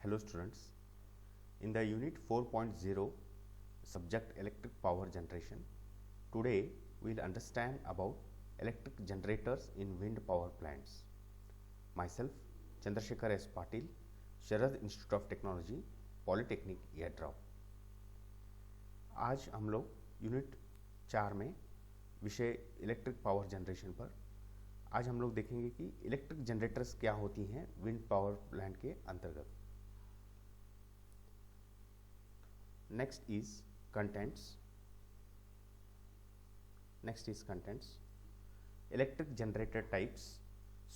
Hello students, in the unit 4.0 subject electric power generation, today we will understand about electric generators in wind power plants. Myself Chandrasekhar S. Patil, Sharad Institute of Technology, Polytechnic Yadram. आज हम लोग unit 4 में विषय electric power generation पर आज हम लोग देखेंगे कि इलेक्ट्रिक जनरेटर्स क्या होती हैं विंड पावर प्लांट के अंतर्गत. Next is contents. Electric generator types,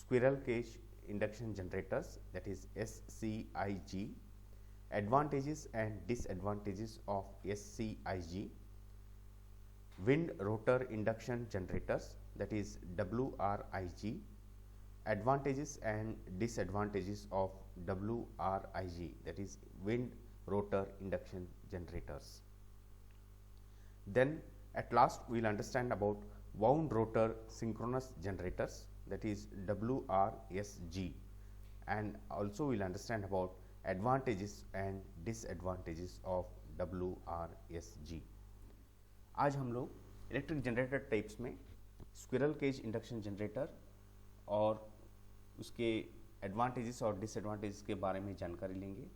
squirrel cage induction generators, that is SCIG, advantages and disadvantages of SCIG, wind rotor induction generators, that is WRIG, advantages and disadvantages of WRIG, that is wind rotor induction generators. Then at last we will understand about wound rotor synchronous generators, that is WRSG, and also we will understand about advantages and disadvantages of WRSG. आज हम लोग electric generator types में squirrel cage induction generator और उसके advantages और disadvantages के बारे में जानकारी लेंगे.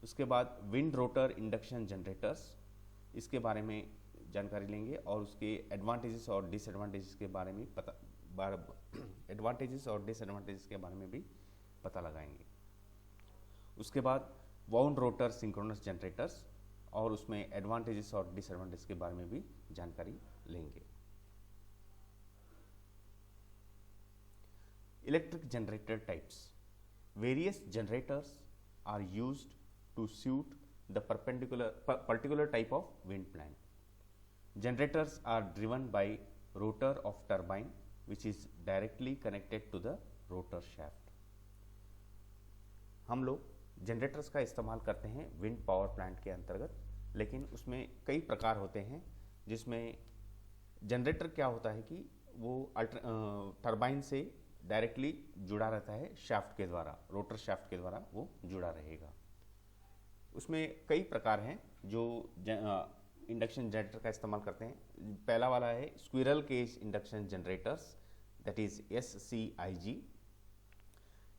उसके बाद विंड रोटर इंडक्शन जनरेटर्स, इसके बारे में जानकारी लेंगे और उसके एडवांटेजेस और डिसएडवांटेजेस के बारे में भी पता लगाएंगे. उसके बाद वाउंड रोटर सिंक्रोनस जनरेटर्स और उसमें एडवांटेजेस और डिसएडवांटेजेस के बारे में भी जानकारी लेंगे. Electric generator types. Various generators are used to suit the particular type of wind plant. Generators are driven by rotor of turbine which is directly connected to the rotor shaft. हम लोग generators का इस्तेमाल करते हैं wind power plant के अंतर्गत, लेकिन उसमें कई प्रकार होते हैं जिसमें जनरेटर क्या होता है कि वो टरबाइन से डायरेक्टली जुड़ा रहता है शाफ्ट के द्वारा, रोटर शाफ्ट के द्वारा वो जुड़ा रहेगा. उसमें कई प्रकार हैं जो इंडक्शन जनरेटर का इस्तेमाल करते हैं. पहला वाला है squirrel cage induction generators, that is SCIG.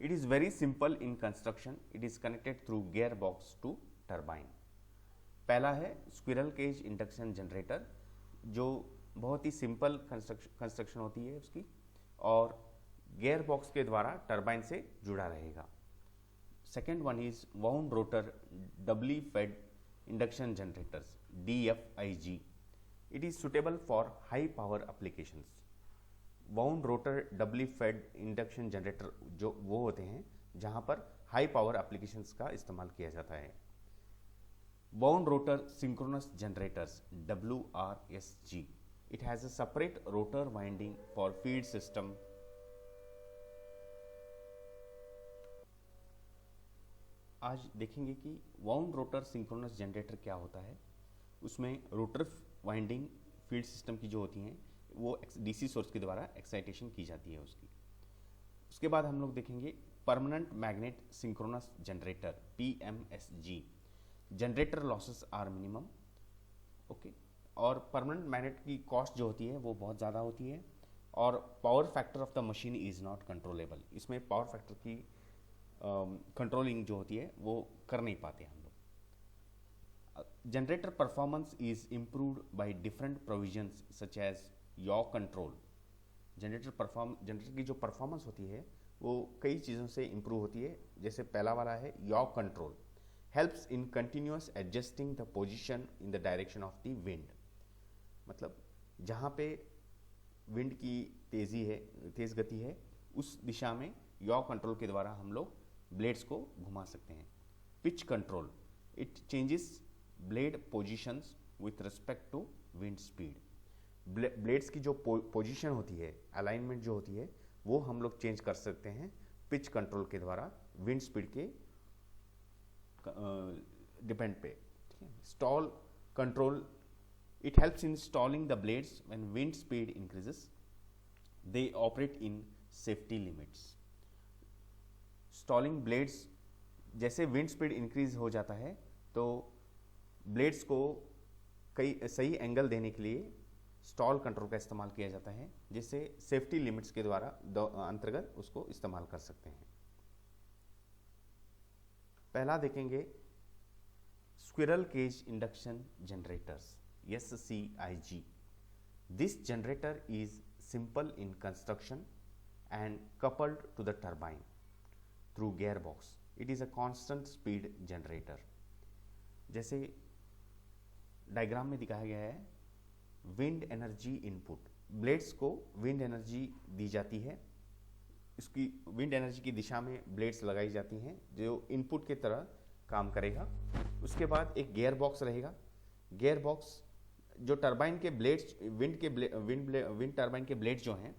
It is very simple in construction. It is connected through gear box to turbine. पहला है स्क्विरल केज इंडक्शन जनरेटर, जो बहुत ही सिंपल कंस्ट्रक्शन होती है उसकी और गियर बॉक्स के द्वारा टरबाइन से जुड़ा रहेगा. Second one is wound rotor doubly fed induction generators, DFIG. It is suitable for high power applications. Wound rotor doubly fed induction generator जो वो होते हैं जहाँ पर high power applications का इस्तेमाल किया जाता है. Wound rotor synchronous generators, WRSG. It has a separate rotor winding for feed system. आज देखेंगे कि वाउंड रोटर सिंक्रोनस जनरेटर क्या होता है. उसमें रोटर वाइंडिंग फील्ड सिस्टम की जो होती हैं वो DC सोर्स के द्वारा एक्साइटेशन की जाती है उसकी. उसके बाद हम लोग देखेंगे permanent magnet synchronous generator, PMSG. Generator losses are minimum. Okay. और परमानेंट मैग्नेट की कॉस्ट जो होती है वो बहुत ज़्यादा होती है और power factor of the machine is not controllable. इसमें पावर फैक्टर की कंट्रोलिंग जो होती है वो कर नहीं पाते हम लोग. Generator performance is improved by different provisions such as yaw control. Generator की जो परफॉर्मेंस होती है वो कई चीज़ों से इम्प्रूव होती है. जैसे पहला वाला है yaw control, helps in continuous adjusting the position in the direction of the wind. मतलब जहाँ पे विंड की तेज़ गति है उस दिशा में यॉ कंट्रोल के द्वारा हम लोग ब्लेड्स को घुमा सकते हैं. Pitch control, it changes blade positions with respect to wind speed. Blades की जो पोजीशन होती है, अलाइनमेंट जो होती है वो हम लोग चेंज कर सकते हैं पिच कंट्रोल के द्वारा विंड स्पीड के डिपेंड पे. Stall control, it helps in stalling the blades when wind speed increases. They operate in safety limits. Stalling blades जैसे विंड स्पीड इंक्रीज हो जाता है तो ब्लेड्स को कई सही एंगल देने के लिए स्टॉल कंट्रोल का इस्तेमाल किया जाता है, जिससे सेफ्टी लिमिट्स के द्वारा अंतर्गत उसको इस्तेमाल कर सकते हैं। पहला देखेंगे squirrel cage induction generators, SCIG। This generator is simple in construction and coupled to the turbine through gearbox. It is a constant speed generator. जैसे डायग्राम में दिखाया गया है, विंड एनर्जी इनपुट, ब्लेड्स को विंड एनर्जी दी जाती है, इसकी wind energy की दिशा में ब्लेड्स लगाई जाती हैं जो इनपुट की तरह काम करेगा। उसके बाद एक गियर बॉक्स रहेगा। गियर बॉक्स जो टरबाइन के ब्लेड्स, विंड टरबाइन के ब्लेड्स जो हैं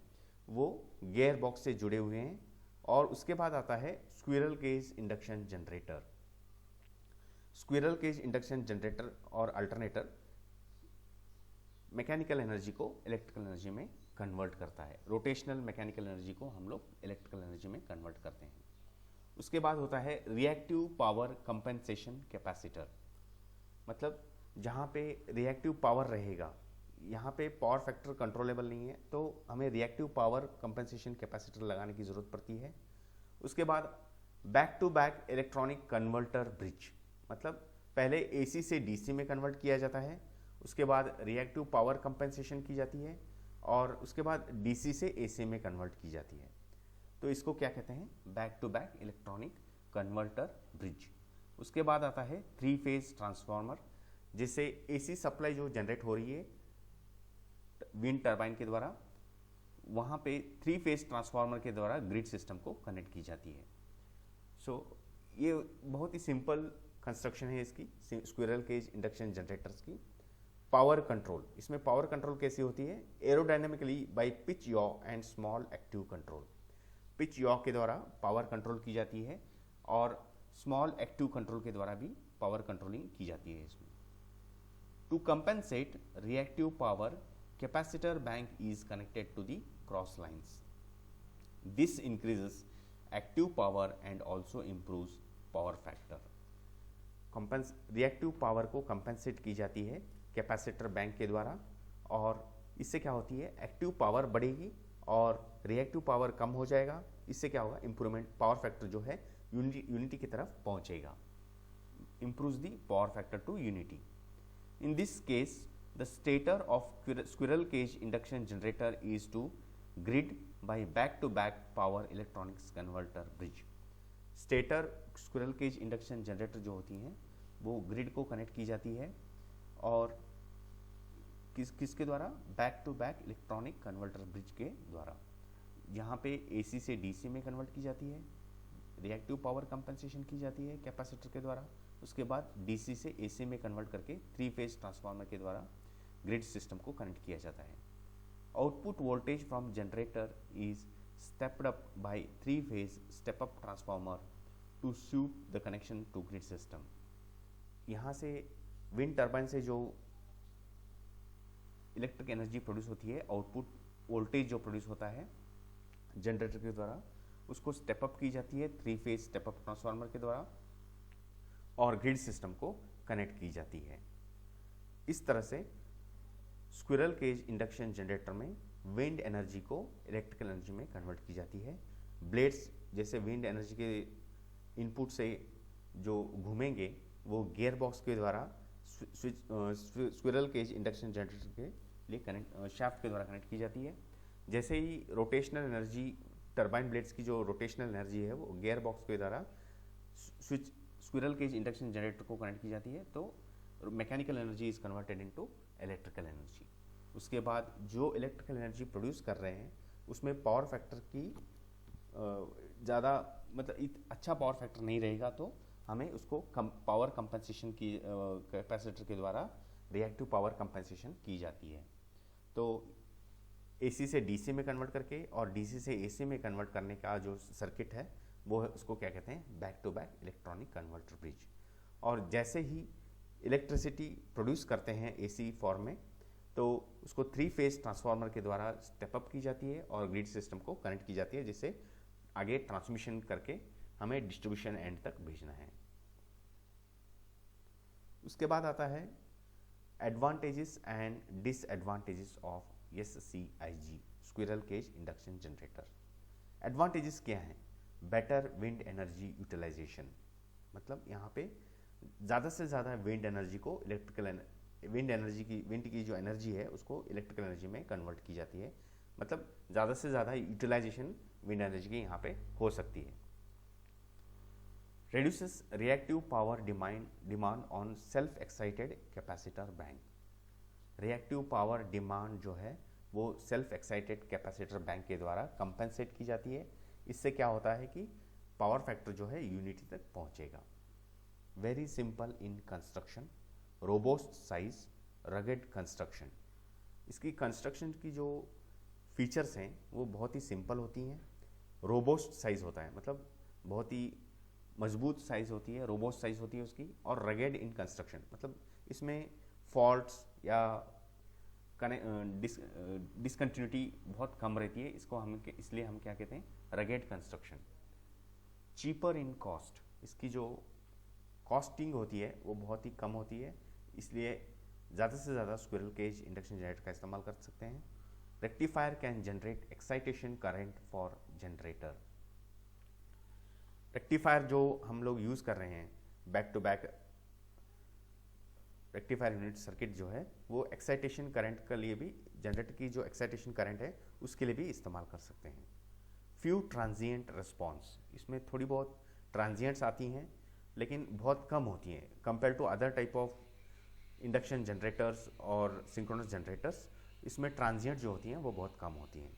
वो गियर बॉक्स से जुड़े हुए हैं। और उसके बाद आता है squirrel cage induction generator. Squirrel cage induction generator और अल्टरनेटर मैकेनिकल एनर्जी को इलेक्ट्रिकल एनर्जी में कन्वर्ट करता है। रोटेशनल मैकेनिकल एनर्जी को हम लोग इलेक्ट्रिकल एनर्जी में कन्वर्ट करते हैं। उसके बाद होता है रिएक्टिव पावर कंपेंसेशन कैपेसिटर। मतलब जहाँ पे रिएक्टिव पावर रहेगा, यहाँ पे पावर फैक्टर कंट्रोलेबल नहीं है तो हमें रिएक्टिव पावर कंपेंसेशन कैपेसिटर लगाने की ज़रूरत पड़ती है। उसके बाद back to back electronic converter bridge, मतलब पहले AC से DC में कन्वर्ट किया जाता है, उसके बाद रिएक्टिव पावर कंपेंसेशन की जाती है और उसके बाद DC से AC में कन्वर्ट की जाती है। तो इसको क्या कहते हैं? Back to back electronic converter bridge. उसके बाद आता है 3 फेज ट्रांसफार्मर, जिससे AC सप्लाई जो जनरेट हो रही है विंड टरबाइन के द्वारा, वहाँ पे 3 फेज ट्रांसफार्मर के द्वारा ग्रिड सिस्टम को कनेक्ट की जाती है। ये बहुत ही सिंपल कंस्ट्रक्शन है इसकी, स्क्विरल केज इंडक्शन जनरेटर्स की। पावर कंट्रोल, इसमें पावर कंट्रोल कैसी होती है? Aerodynamically by pitch yaw and small active control. Pitch yaw के द्वारा पावर कंट्रोल की जाती है और स्मॉल एक्टिव कंट्रोल के द्वारा भी पावर कंट्रोलिंग की जाती है इसमें। To compensate reactive power, capacitor bank is connected to the cross lines. This increases active power and also improves power factor. Reactive power को कंपेंसेट की जाती है कैपेसिटर बैंक के द्वारा और इससे क्या होती है? एक्टिव पावर बढ़ेगी और रिएक्टिव पावर कम हो जाएगा। इससे क्या होगा? इंप्रूवमेंट, पावर फैक्टर जो है यूनिटी की तरफ पहुंचेगा। improves the power factor to unity. In this case, the stator of squirrel cage induction generator is to grid by back-to-back power electronics converter bridge. Stator squirrel cage induction generator जो होती हैं वो grid को connect की जाती है और किसके द्वारा? Back to back electronic converter bridge के द्वारा। यहाँ पे AC से DC में कन्वर्ट की जाती है, रिएक्टिव पावर कंपेंसेशन की जाती है कैपेसिटर के द्वारा, उसके बाद DC से AC में कन्वर्ट करके 3 फेज ट्रांसफार्मर के द्वारा ग्रिड सिस्टम को कनेक्ट किया जाता है। Output voltage from generator is stepped up by 3 phase step up transformer to suit the connection to grid system. यहाँ से विंड टर्बाइन से जो इलेक्ट्रिक एनर्जी प्रोड्यूस होती है, आउटपुट वोल्टेज जो प्रोड्यूस होता है जनरेटर के द्वारा, उसको स्टेप अप की जाती है 3 फेज स्टेप अप ट्रांसफार्मर के द्वारा और ग्रिड सिस्टम को कनेक्ट की जाती है। इस तरह से स्क्विरल केज इंडक्शन जनरेटर में विंड एनर्जी को इलेक्ट्रिकल एनर्जी में कन्वर्ट की जाती है। ब्लेड्स जैसे विंड एनर्जी के इनपुट से जो घूमेंगे वो गियर बॉक्स के द्वारा स्क्विरल केज इंडक्शन जनरेटर के लिए कनेक्ट, शाफ्ट के द्वारा कनेक्ट की जाती है। जैसे ही रोटेशनल एनर्जी, टरबाइन ब्लेड्स की जो रोटेशनल एनर्जी है वो गियर बॉक्स के द्वारा स्क्विरल केज इंडक्शन जनरेटर को कनेक्ट की जाती है, तो mechanical energy is converted into electrical energy. उसके बाद जो इलेक्ट्रिकल एनर्जी प्रोड्यूस कर रहे हैं उसमें पावर फैक्टर की ज़्यादा, मतलब अच्छा पावर फैक्टर नहीं रहेगा, तो हमें उसको पावर कंपनसेशन की कैपेसिटर के द्वारा रिएक्टिव पावर कंपनसेशन की जाती है। तो AC से DC में कन्वर्ट करके और DC से AC में कन्वर्ट करने का जो सर्किट है वो है, उसको क्या कहते हैं? Back to back electronic converter bridge. और जैसे ही इलेक्ट्रिसिटी प्रोड्यूस करते हैं AC फॉर्म में, तो उसको 3 फेज ट्रांसफार्मर के द्वारा स्टेप अप की जाती है और ग्रिड सिस्टम को कनेक्ट की जाती है, जिससे आगे ट्रांसमिशन करके हमें डिस्ट्रीब्यूशन एंड तक भेजना है। उसके बाद आता है advantages and disadvantages of SCIG squirrel cage induction generator. Advantages क्या हैं? बेटर विंड एनर्जी यूटिलाइजेशन, मतलब यहाँ पे ज़्यादा से ज़्यादा विंड एनर्जी को विंड की जो एनर्जी है उसको इलेक्ट्रिकल एनर्जी में कन्वर्ट की जाती है, मतलब ज़्यादा से ज़्यादा यूटिलाइजेशन विंड एनर्जी की यहाँ पे हो सकती है। reduces reactive power demand on self excited capacitor bank। Reactive power demand जो है वो सेल्फ एक्साइटेड कैपेसिटर बैंक के द्वारा कंपेंसेट की जाती है। इससे क्या होता है कि पावर फैक्टर जो है यूनिटी तक पहुंचेगा। Very simple in construction, robust size, rugged construction. इसकी कंस्ट्रक्शन की जो फीचर्स हैं वो बहुत ही सिंपल होती हैं। रोबोस्ट साइज होता है, मतलब बहुत ही मजबूत साइज होती है, रोबोस्ट साइज होती है उसकी, और रगेड इन कंस्ट्रक्शन, मतलब इसमें फॉल्ट्स या डिसकंटिन्यूटी बहुत कम रहती है। इसलिए हम क्या कहते हैं? Rugged construction. Cheaper in cost, इसकी जो कॉस्टिंग होती है वो बहुत ही कम होती है, इसलिए ज़्यादा से ज़्यादा स्क्विरल केज इंडक्शन जनरेटर का इस्तेमाल कर सकते हैं। Rectifier can generate excitation current for generator. Rectifier जो हम लोग यूज़ कर रहे हैं, back to back rectifier unit circuit जो है वो एक्साइटेशन करंट के लिए भी, जनरेटर की जो एक्साइटेशन करंट है उसके लिए भी इस्तेमाल कर सकते हैं। फ्यू ट्रांजिएंट रिस्पॉन्स, इसमें थोड़ी बहुत ट्रांजिएंट्स आती हैं लेकिन बहुत कम होती हैं compare to other type of induction generators और सिंक्रोनस जनरेटर्स। इसमें ट्रांजिएंट जो होती हैं वो बहुत कम होती हैं।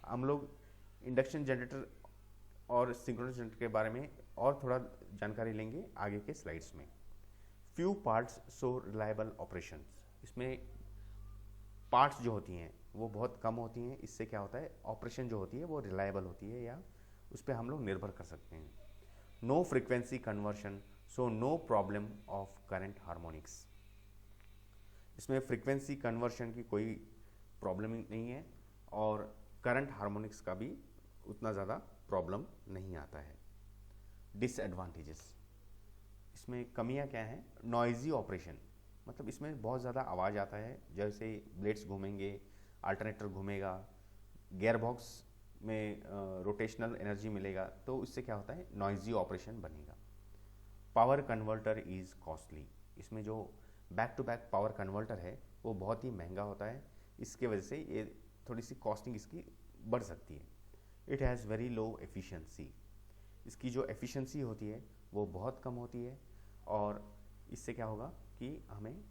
हम लोग इंडक्शन जनरेटर और सिंक्रोनस जनरेटर के बारे में और थोड़ा जानकारी लेंगे आगे के स्लाइड्स में। Few parts so reliable operations, इसमें पार्ट्स जो होती हैं वो बहुत कम होती हैं। इससे क्या होता है? ऑपरेशन जो होती है वो रिलायबल होती है या उस पर हम लोग निर्भर कर सकते हैं। No frequency conversion, so no problem of current harmonics, इसमें फ्रीक्वेंसी कन्वर्शन की कोई प्रॉब्लम नहीं है और करंट हार्मोनिक्स का भी उतना ज़्यादा प्रॉब्लम नहीं आता है। डिसएडवांटेजेस, इसमें कमियां क्या हैं? नॉइजी ऑपरेशन, मतलब इसमें बहुत ज़्यादा आवाज़ आता है, जैसे ब्लेड्स घूमेंगे, अल्टरनेटर घूमेगा, गियर बॉक्स में रोटेशनल एनर्जी मिलेगा, तो इससे क्या होता है? नॉइजी ऑपरेशन बनेगा। पावर कन्वर्टर इज़ कॉस्टली, इसमें जो back to back power converter है वो बहुत ही महंगा होता है, इसके वजह से ये थोड़ी सी कॉस्टिंग इसकी बढ़ सकती है। It has very low efficiency, इसकी जो एफिशिएंसी होती है वो बहुत कम होती है और इससे क्या होगा कि हमें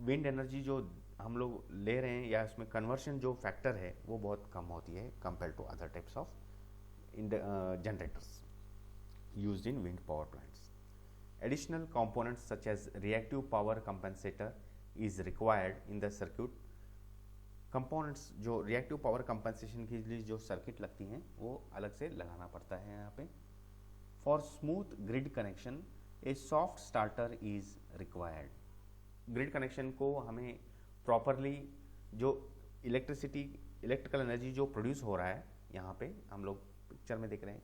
विंड एनर्जी जो हम लोग ले रहे हैं या इसमें कन्वर्शन जो फैक्टर है वो बहुत कम होती है compare to other types of generators used in wind power plants. Additional components such as reactive power compensator is required in the circuit। components जो reactive power compensation के लिए जो सर्किट लगती हैं वो अलग से लगाना पड़ता है यहाँ पे। For smooth grid connection a soft starter is required। Grid connection को हमें प्रॉपरली जो इलेक्ट्रिकल एनर्जी जो प्रोड्यूस हो रहा है, यहाँ पे हम लोग पिक्चर में देख रहे हैं,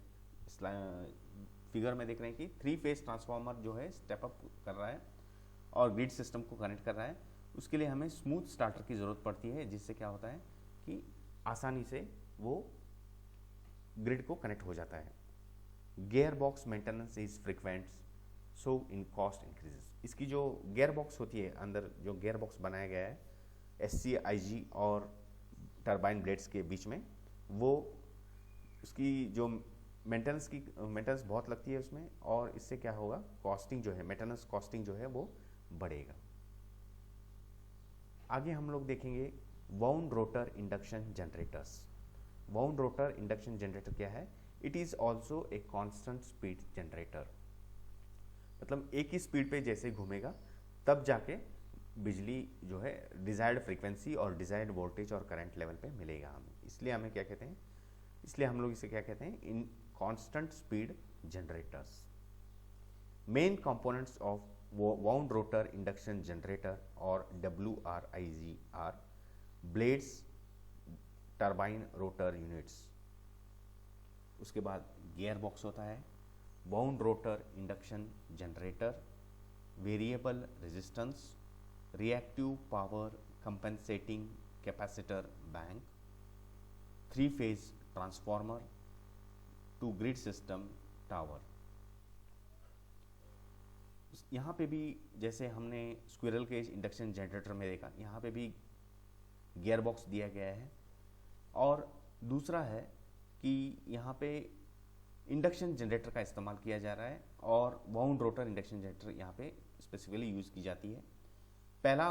फिगर में देख रहे हैं कि 3 फेज ट्रांसफार्मर जो है स्टेप अप कर रहा है और ग्रिड सिस्टम को कनेक्ट कर रहा है। उसके लिए हमें स्मूथ स्टार्टर की ज़रूरत पड़ती है, जिससे क्या होता है कि आसानी से वो ग्रिड को कनेक्ट हो जाता है। Gear box maintenance is frequent, so in cost increases. इसकी जो गियर बॉक्स होती है, अंदर जो गियर बॉक्स बनाया गया है SCIG और टरबाइन ब्लेड्स के बीच में, वो उसकी जो मेंटेनेंस बहुत लगती है उसमें, और इससे क्या होगा? कॉस्टिंग जो है, मेंटेनेंस कॉस्टिंग जो है वो बढ़ेगा। आगे हम लोग देखेंगे wound rotor induction generators. Wound rotor induction generator क्या है? It is also a constant speed generator, मतलब एक ही स्पीड पे जैसे घूमेगा तब जाके बिजली जो है डिजायर्ड फ्रीक्वेंसी और डिजायर्ड वोल्टेज और करंट लेवल पे मिलेगा हमें। इसलिए हमें क्या कहते हैं? इसलिए हम लोग इसे क्या कहते हैं? In constant speed generators. Main components of wound rotor induction generator और WRIG are blades, turbine rotor units. उसके बाद गियर बॉक्स होता है, wound rotor induction generator, variable resistance, reactive power compensating capacitor bank, 3-phase transformer, to grid system tower. यहाँ पे भी जैसे हमने स्क्विरल केज इंडक्शन जनरेटर में देखा, यहाँ पे भी गियर बॉक्स दिया गया है। और दूसरा है कि यहाँ पे इंडक्शन जनरेटर का इस्तेमाल किया जा रहा है और वाउंड रोटर इंडक्शन जनरेटर यहाँ पे स्पेसिफिकली यूज़ की जाती है। पहला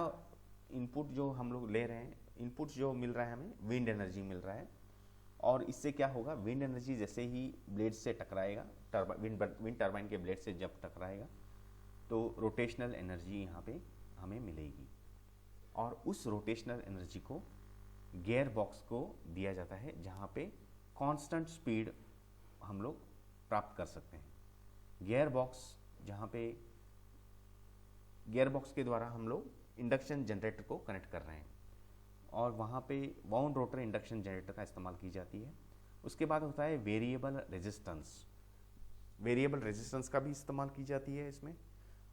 इनपुट जो हम लोग ले रहे हैं, इनपुट जो मिल रहा है हमें विंड एनर्जी मिल रहा है, और इससे क्या होगा, विंड एनर्जी जैसे ही ब्लेड से टकराएगा, विंड टर्बाइन के ब्लेड से जब टकराएगा तो रोटेशनल एनर्जी यहाँ पे हमें मिलेगी, और उस रोटेशनल एनर्जी को गियर बॉक्स को दिया जाता है, जहाँ पे कांस्टेंट स्पीड हम लोग प्राप्त कर सकते हैं। गियर बॉक्स, जहाँ पे गियर बॉक्स के द्वारा हम लोग इंडक्शन जनरेटर को कनेक्ट कर रहे हैं, और वहाँ पे वाउंड रोटर इंडक्शन जनरेटर का इस्तेमाल की जाती है। उसके बाद होता है वेरिएबल रेजिस्टेंस, वेरिएबल रेजिस्टेंस का भी इस्तेमाल की जाती है इसमें,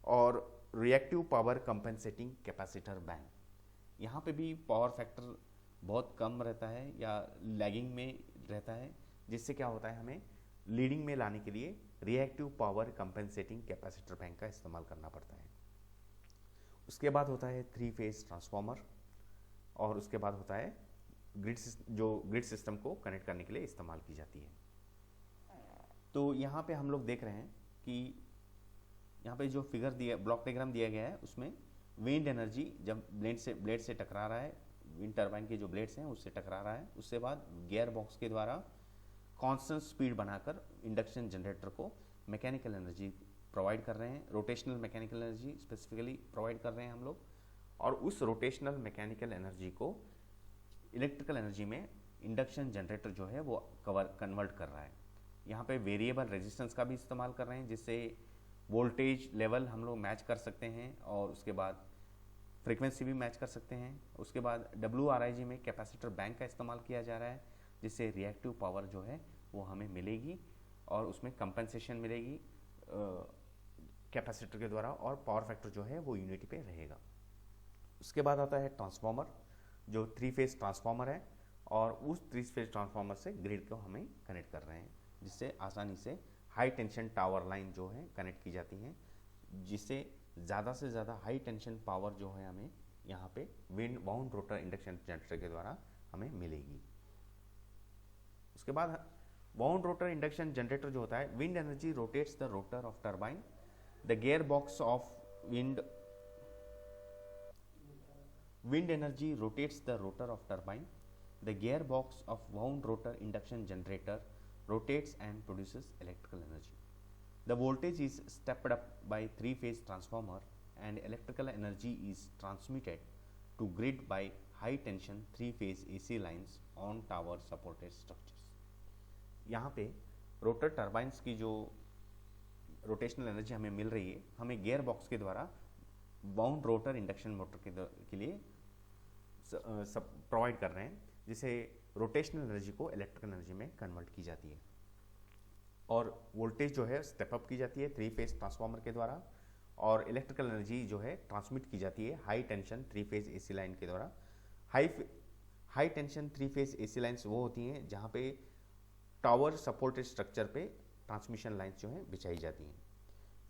और reactive power compensating capacitor bank. यहाँ पे भी पावर फैक्टर बहुत कम रहता है या लैगिंग में रहता है, जिससे क्या होता है, हमें लीडिंग में लाने के लिए reactive power compensating capacitor bank का इस्तेमाल करना पड़ता है। उसके बाद होता है 3-phase ट्रांसफार्मर, और उसके बाद होता है ग्रिड सिस्टम को कनेक्ट करने के लिए इस्तेमाल की जाती है। तो यहाँ पे हम लोग देख रहे हैं कि यहाँ पे जो फिगर दिया, ब्लॉक डायग्राम दिया गया है, उसमें विंड एनर्जी जब ब्लेड से टकरा रहा है, विंड टर्बाइन के जो ब्लेड्स हैं उससे टकरा रहा है, उसके बाद गियर बॉक्स के द्वारा कांस्टेंट स्पीड बनाकर इंडक्शन जनरेटर को मैकेनिकल एनर्जी प्रोवाइड कर रहे हैं, rotational mechanical energy specifically provide कर रहे हैं हम लोग, और उस रोटेशनल मैकेनिकल एनर्जी को इलेक्ट्रिकल एनर्जी में इंडक्शन जनरेटर जो है वो कन्वर्ट कर रहा है। यहाँ पे वेरिएबल रेजिस्टेंस का भी इस्तेमाल कर रहे हैं, जिससे वोल्टेज लेवल हम लोग मैच कर सकते हैं, और उसके बाद फ्रीक्वेंसी भी मैच कर सकते हैं। उसके बाद WRIG में कैपेसिटर बैंक का इस्तेमाल किया जा रहा है, जिससे रिएक्टिव पावर जो है वो हमें मिलेगी, और उसमें कंपनसेशन मिलेगी कैपेसिटर के द्वारा, और पावर फैक्टर जो है वो यूनिटी पे रहेगा। उसके बाद आता है ट्रांसफार्मर, जो 3-phase ट्रांसफार्मर है, और उस 3-phase ट्रांसफार्मर से ग्रिड को हमें कनेक्ट कर रहे हैं, जिससे आसानी से हाई टेंशन टावर लाइन जो है कनेक्ट की जाती हैं, जिससे ज़्यादा से ज़्यादा हाई टेंशन पावर जो है हमें यहाँ पे wind wound rotor induction generator के द्वारा हमें मिलेगी। उसके बाद वाउंड रोटर इंडक्शन जनरेटर जो होता है, wind energy rotates the rotor of turbine, the gear box of wind energy rotates the rotor of turbine, the gearbox of wound rotor induction generator rotates and produces electrical energy. The voltage is stepped up by 3-phase transformer, and electrical energy is transmitted to grid by high tension 3-phase AC lines on tower supported structures. यहाँ पे rotor turbines की जो rotational energy हमें मिल रही है, हमें gear box के द्वारा वाउंड रोटर इंडक्शन मोटर के लिए सब प्रोवाइड कर रहे हैं, जिसे रोटेशनल एनर्जी को इलेक्ट्रिकल एनर्जी में कन्वर्ट की जाती है, और वोल्टेज जो है स्टेप अप की जाती है 3-phase ट्रांसफार्मर के द्वारा, और इलेक्ट्रिकल एनर्जी जो है ट्रांसमिट की जाती है high tension 3-phase AC line के द्वारा। High tension 3-phase AC lines वो होती हैं जहाँ पे टावर सपोर्टेड स्ट्रक्चर पे ट्रांसमिशन लाइन्स जो हैं बिछाई जाती हैं।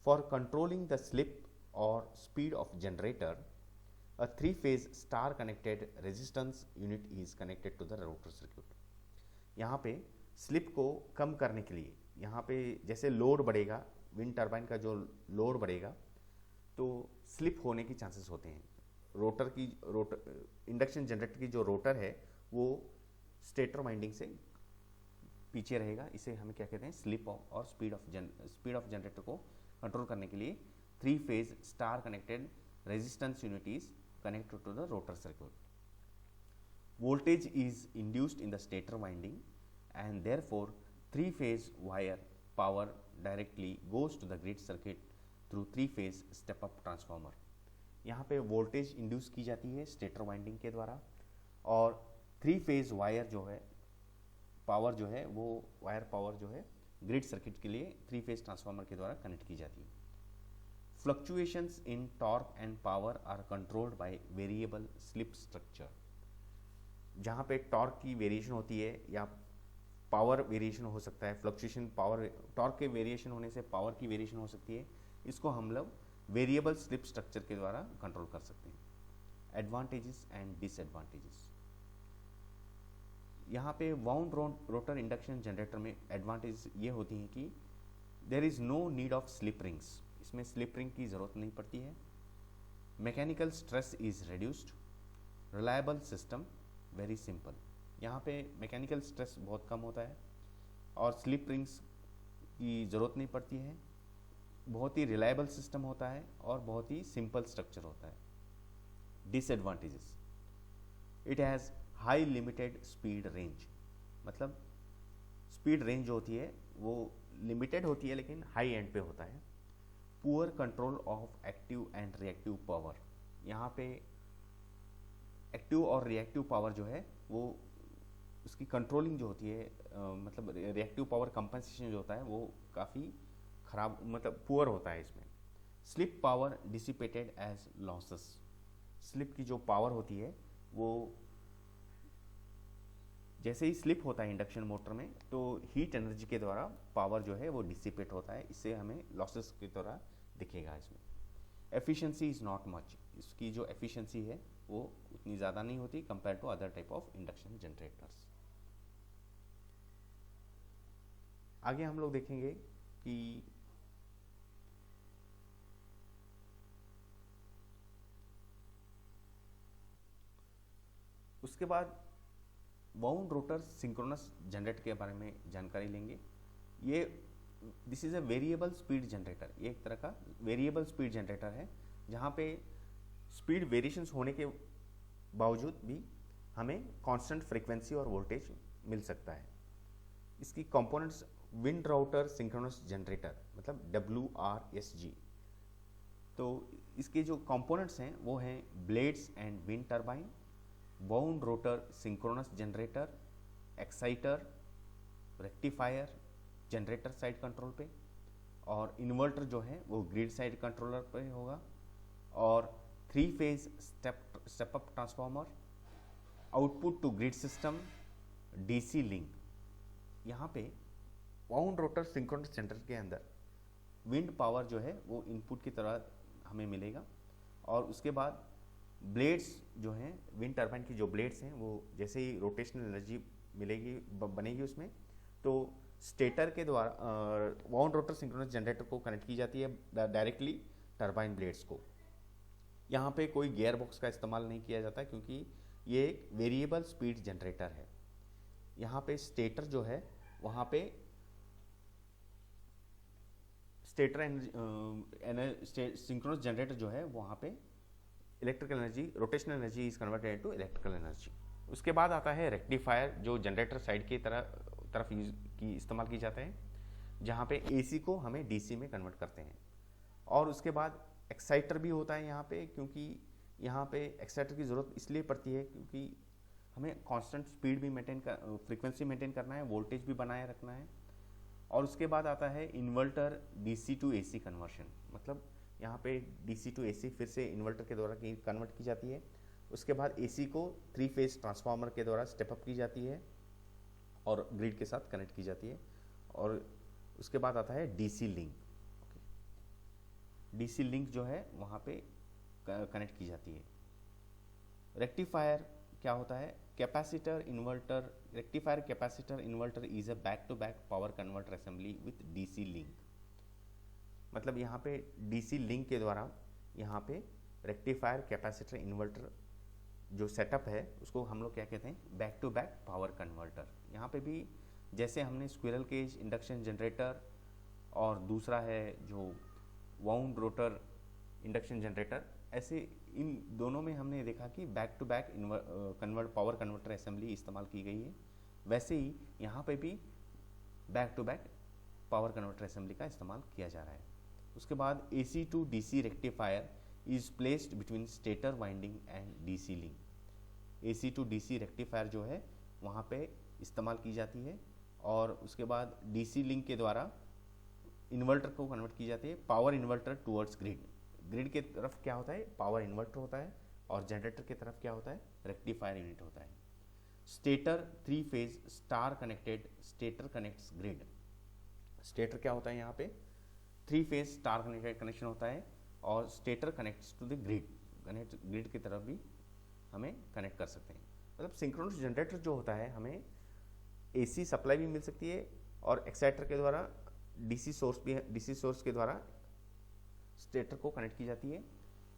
फॉर कंट्रोलिंग द स्लिप और speed of generator, a 3-phase star connected resistance unit is connected to the rotor circuit. यहाँ पे स्लिप को कम करने के लिए, यहाँ पे जैसे लोड बढ़ेगा, विंड टर्बाइन का जो लोड बढ़ेगा तो स्लिप होने की चांसेस होते हैं। इंडक्शन जनरेटर की जो रोटर है वो स्टेटर वाइंडिंग से पीछे रहेगा, इसे हमें क्या कहते हैं, स्लिप और स्पीड ऑफ जनरेटर को कंट्रोल करने के लिए 3-phase star connected resistance unit is connected to the rotor circuit. Voltage is induced in the stator winding, and therefore 3-phase wire power directly goes to the grid circuit through 3-phase step up transformer. यहाँ पे voltage induce की जाती है stator winding के द्वारा, और 3-phase wire जो है पावर जो है वो वायर पावर जो है ग्रिड सर्किट के लिए 3 फेज ट्रांसफार्मर के द्वारा कनेक्ट की जाती है। Fluctuations in torque and power are controlled by variable slip structure. जहाँ पे टॉर्क की वेरिएशन होती है या पावर वेरिएशन हो सकता है, फ्लक्चुएशन पावर टॉर्क के वेरिएशन होने से पावर की वेरिएशन हो सकती है, इसको हम लोग वेरिएबल स्लिप स्ट्रक्चर के द्वारा कंट्रोल कर सकते हैं। एडवांटेजेस एंड डिसएडवांटेजेस, यहाँ पे वाउंड रोटर इंडक्शन जनरेटर में एडवांटेज ये होती हैं कि there is no need of slip rings, इसमें स्लिप रिंग की ज़रूरत नहीं पड़ती है। Mechanical stress is reduced, reliable system, very simple, यहाँ पे मैकेनिकल स्ट्रेस बहुत कम होता है और स्लिप रिंग्स की ज़रूरत नहीं पड़ती है, बहुत ही रिलायबल सिस्टम होता है और बहुत ही सिंपल स्ट्रक्चर होता है। Disadvantages, it has high limited speed range, मतलब स्पीड रेंज जो होती है वो लिमिटेड होती है लेकिन हाई एंड पे होता है। Poor control of active and reactive power, यहाँ पे एक्टिव और रिएक्टिव पावर जो है वो उसकी कंट्रोलिंग जो होती है मतलब रिएक्टिव पावर कंपनसेशन जो होता है वो काफ़ी खराब मतलब पुअर होता है इसमें। Slip power dissipated as losses, slip की जो पावर होती है वो जैसे ही स्लिप होता है इंडक्शन मोटर में तो हीट एनर्जी के द्वारा पावर जो है वो डिसिपेट होता है, इससे हमें लॉसेस की तरह दिखेगा इसमें। एफिशिएंसी इज़ नॉट मच, इसकी जो एफिशिएंसी है वो उतनी ज़्यादा नहीं होती compare to other type of induction generators. आगे हम लोग देखेंगे कि उसके बाद वाउंड रोटर सिंक्रोनस जनरेटर के बारे में जानकारी लेंगे। ये this is a variable speed generator, ये एक तरह का वेरिएबल स्पीड जनरेटर है जहाँ पे स्पीड वेरिएशंस होने के बावजूद भी हमें कांस्टेंट फ्रीक्वेंसी और वोल्टेज मिल सकता है। इसकी components wind router synchronous generator मतलब WRSG, तो इसके जो कंपोनेंट्स हैं वो हैं blades and wind turbine, wound rotor synchronous generator, exciter, rectifier generator side control पे, और इन्वर्टर जो है वो ग्रिड साइड कंट्रोलर पे होगा, और 3 phase step up transformer, output to grid system, DC link. यहाँ पे वाउंड रोटर सिंक्रोनस जनरेटर के अंदर विंड पावर जो है वो इनपुट की तरह हमें मिलेगा, और उसके बाद ब्लेड्स जो हैं विंड टर्बाइन की जो ब्लेड्स हैं वो जैसे ही रोटेशनल एनर्जी मिलेगी बनेगी उसमें, तो स्टेटर के द्वारा वाउंड रोटर सिंक्रोनस जनरेटर को कनेक्ट की जाती है डायरेक्टली टर्बाइन ब्लेड्स को। यहाँ पे कोई गियर बॉक्स का इस्तेमाल नहीं किया जाता क्योंकि ये एक वेरिएबल स्पीड जनरेटर है। यहाँ पे स्टेटर जो है वहाँ पे स्टेटर सिंक्रोनस जनरेटर जो है वहाँ पे electrical energy, rotational energy is converted to electrical energy. उसके बाद आता है रेक्टिफायर जो जनरेटर साइड की तरफ इस्तेमाल की जाते हैं, जहाँ पे AC को हमें DC में कन्वर्ट करते हैं। और उसके बाद एक्साइटर भी होता है यहाँ पे, क्योंकि यहाँ पे एक्साइटर की ज़रूरत इसलिए पड़ती है क्योंकि हमें कांस्टेंट स्पीड भी फ्रीक्वेंसी मेंटेन करना है, वोल्टेज भी बनाए रखना है। और उसके बाद आता है inverter DC to AC conversion, मतलब यहाँ पे DC टू AC फिर से इन्वर्टर के द्वारा कन्वर्ट की जाती है। उसके बाद AC को 3 फेज ट्रांसफार्मर के द्वारा स्टेप अप की जाती है और ग्रिड के साथ कनेक्ट की जाती है। और उसके बाद आता है DC लिंक। DC लिंक जो है वहाँ पे कनेक्ट की जाती है। रेक्टिफायर क्या होता है? Capacitor inverter, rectifier capacitor inverter is a back to back power converter assembly with DC link. मतलब यहाँ पे DC लिंक के द्वारा यहाँ पे रेक्टिफायर कैपेसिटर इन्वर्टर जो सेटअप है उसको हम लोग क्या कहते हैं? Back to back power converter. यहाँ पे भी जैसे हमने स्क्विरल केज इंडक्शन जनरेटर और दूसरा है जो वाउंड रोटर इंडक्शन जनरेटर, ऐसे इन दोनों में हमने देखा कि back to back power converter assembly इस्तेमाल की गई है। वैसे ही यहाँ पे भी back to back power converter assembly का इस्तेमाल किया जा रहा है। उसके बाद AC to DC rectifier is placed between stator winding and DC link. AC to DC rectifier जो है वहाँ पे इस्तेमाल की जाती है, और उसके बाद डीसी लिंक के द्वारा इन्वर्टर को कन्वर्ट की जाती है, power inverter towards grid. Grid के तरफ क्या होता है, पावर इन्वर्टर होता है, और जनरेटर की तरफ क्या होता है, रेक्टिफायर यूनिट होता है। Stator 3 phase star connected, stator connects grid. Stator क्या होता है, यहाँ पे 3 फेज स्टार कनेक्टेड कनेक्शन होता है, और stator connects to the grid, grid की तरफ भी हमें कनेक्ट कर सकते हैं। मतलब सिंक्रोनस जनरेटर जो होता है, हमें एसी सप्लाई भी मिल सकती है, और एक्साइटर के द्वारा डीसी सोर्स भी, डीसी सोर्स के द्वारा स्टेटर को कनेक्ट की जाती है,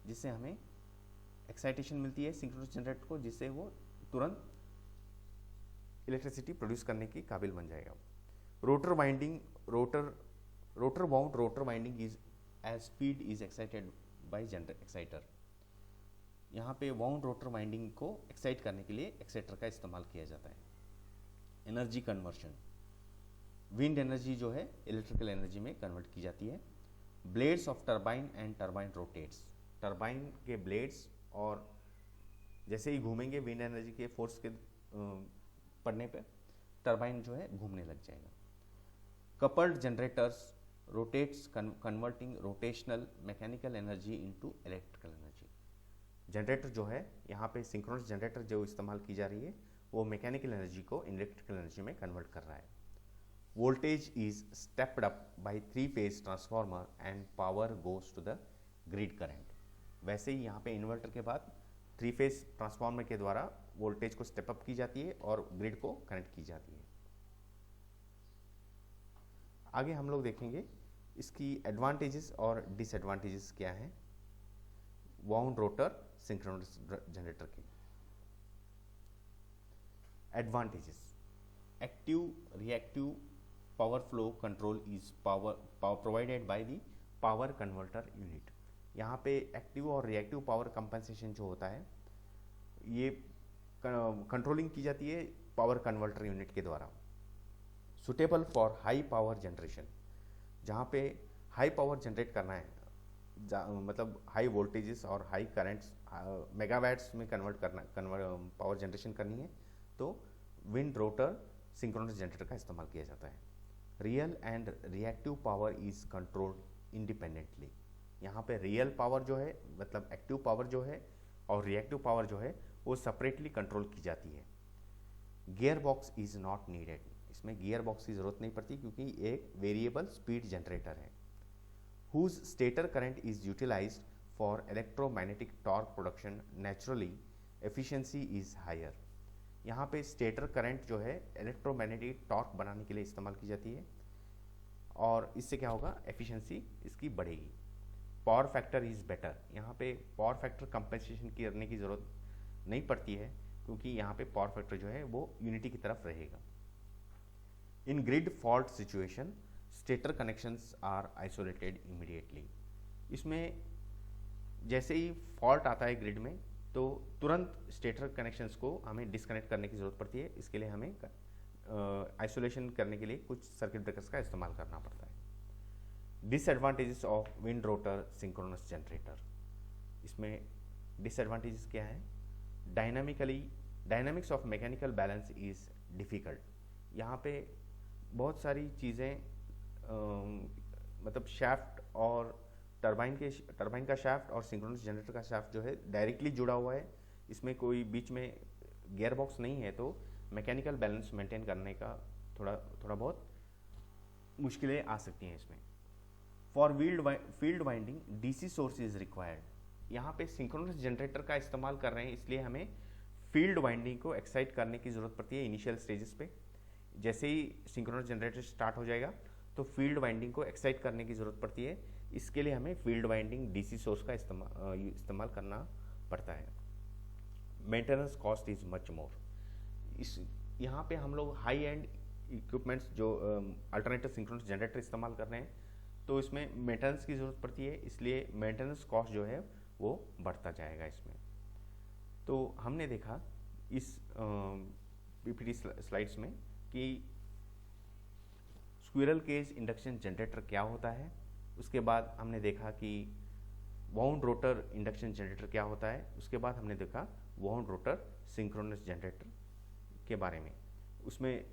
जिससे हमें एक्साइटेशन मिलती है सिंक्रोनस जनरेटर को, जिससे वो तुरंत इलेक्ट्रिसिटी प्रोड्यूस करने की काबिल बन जाएगा। Rotor winding, rotor wound rotor winding is as speed is excited by generator exciter. यहाँ पे वाउंड रोटर वाइंडिंग को एक्साइट करने के लिए एक्साइटर का इस्तेमाल किया जाता है। एनर्जी कन्वर्शन, विंड एनर्जी जो है इलेक्ट्रिकल एनर्जी में कन्वर्ट की जाती है। Blades of turbine and turbine rotates, turbine के ब्लेड्स और जैसे ही घूमेंगे विंड एनर्जी के फोर्स के पड़ने पर टरबाइन जो है घूमने लग जाएगा। Coupled generators rotates converting rotational mechanical energy into electrical energy. Generator जो है यहाँ पे सिंक्रोनस जनरेटर जो इस्तेमाल की जा रही है वो मैकेनिकल एनर्जी को इलेक्ट्रिकल एनर्जी में कन्वर्ट कर रहा है। Voltage is stepped up by 3 phase transformer and power goes to the grid current. वैसे ही यहाँ पे इन्वर्टर के बाद 3 फेज ट्रांसफार्मर के द्वारा वोल्टेज को स्टेप अप की जाती है और ग्रिड को कनेक्ट की जाती है। आगे हम लोग देखेंगे इसकी एडवांटेजेस और डिसएडवांटेजेस क्या हैं वाउंड रोटर सिंक्रोनस जनरेटर के। Advantages, active reactive power flow control is provided by the power converter unit. यहाँ पे एक्टिव और रिएक्टिव पावर कंपनसेशन जो होता है ये कंट्रोलिंग की जाती है पावर कन्वर्टर यूनिट के द्वारा। Suitable for high power generation, जहाँ पे हाई पावर जनरेट करना है, मतलब हाई वोल्टेजेस और हाई करंट्स मेगावाट्स में कन्वर्ट पावर जनरेशन करनी है, तो विंड रोटर सिंक्रोनस जनरेटर का इस्तेमाल किया जाता है। Real and reactive power is controlled independently. यहाँ पे रियल पावर जो है मतलब एक्टिव पावर जो है और रिएक्टिव पावर जो है वो सेपरेटली कंट्रोल की जाती है। Gear box is not needed, इसमें गियर बॉक्स की जरूरत नहीं पड़ती क्योंकि एक वेरिएबल स्पीड जनरेटर है। Whose stator current is utilized for electromagnetic torque production naturally efficiency is higher. यहाँ पे स्टेटर करंट जो है इलेक्ट्रोमैग्नेटिक टॉर्क बनाने के लिए इस्तेमाल की जाती है और इससे क्या होगा, एफिशिएंसी इसकी बढ़ेगी। पावर फैक्टर इज बेटर, यहाँ पे पावर फैक्टर कंपनसेशन करने की जरूरत नहीं पड़ती है क्योंकि यहाँ पे पावर फैक्टर जो है वो यूनिटी की तरफ रहेगा। In grid fault situation stator connections are isolated immediately. इसमें जैसे ही फॉल्ट आता है ग्रिड में तो तुरंत स्टेटर कनेक्शंस को हमें डिस्कनेक्ट करने की ज़रूरत पड़ती है। इसके लिए हमें आइसोलेशन करने के लिए कुछ सर्किट ब्रेकर्स का इस्तेमाल करना पड़ता है। Disadvantages of wind rotor synchronous generator, इसमें डिसएडवांटेजेस क्या है। Dynamics of mechanical balance is difficult. यहाँ पे बहुत सारी चीज़ें मतलब शाफ्ट और टरबाइन का शाफ्ट और सिंक्रोनस जनरेटर का शाफ्ट जो है डायरेक्टली जुड़ा हुआ है, इसमें कोई बीच में गियर बॉक्स नहीं है, तो मैकेनिकल बैलेंस मेंटेन करने का थोड़ा बहुत मुश्किलें आ सकती हैं इसमें। For field winding DC source is required. यहाँ पे सिंक्रोनस जनरेटर का इस्तेमाल कर रहे हैं इसलिए हमें फील्ड वाइंडिंग को एक्साइट करने की ज़रूरत पड़ती है इनिशियल स्टेजेस पे। जैसे ही सिंक्रोनस जनरेटर स्टार्ट हो जाएगा तो फील्ड वाइंडिंग को एक्साइट करने की ज़रूरत पड़ती है। इसके लिए हमें फील्ड वाइंडिंग डीसी सोर्स का इस्तेमाल करना पड़ता है। Maintenance cost is much more. यहाँ पे हम लोग हाई एंड इक्विपमेंट्स जो अल्टरनेटिव सिंक्रोनस जनरेटर इस्तेमाल कर रहे हैं तो इसमें मेंटेनेंस की ज़रूरत पड़ती है, इसलिए मेंटेनेंस कॉस्ट जो है वो बढ़ता जाएगा इसमें। तो हमने देखा इस पीपीटी स्लाइड्स में कि स्क्विरल केज इंडक्शन जनरेटर क्या होता है। उसके बाद हमने देखा कि वाउंड रोटर इंडक्शन जनरेटर क्या होता है। उसके बाद हमने देखा वाउंड रोटर सिंक्रोनस जनरेटर के बारे में। उसमें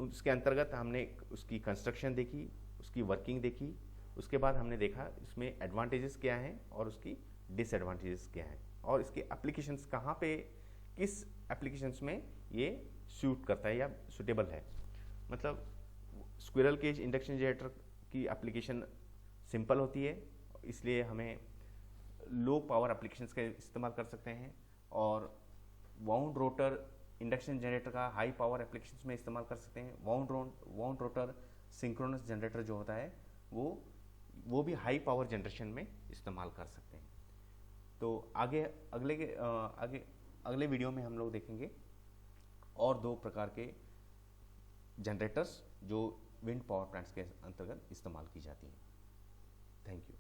उसके अंतर्गत हमने उसकी कंस्ट्रक्शन देखी, उसकी वर्किंग देखी, उसके बाद हमने देखा इसमें एडवांटेजेस क्या हैं और उसकी डिसएडवांटेजेस क्या हैं, और इसके एप्लीकेशंस कहाँ पे, किस एप्लीकेशंस में ये सूट करता है या सूटेबल है। मतलब स्क्विरल केज इंडक्शन जनरेटर की एप्लीकेशन सिंपल होती है, इसलिए हमें लो पावर एप्लीकेशंस का इस्तेमाल कर सकते हैं, और वाउंड रोटर इंडक्शन जनरेटर का हाई पावर एप्लीकेशंस में इस्तेमाल कर सकते हैं। वाउंड रोटर सिंक्रोनस जनरेटर जो होता है वो भी हाई पावर जनरेशन में इस्तेमाल कर सकते हैं। तो अगले वीडियो में हम लोग देखेंगे और 2 प्रकार के जनरेटर्स जो विंड पावर प्लांट्स के अंतर्गत इस्तेमाल की जाती हैं। Thank you.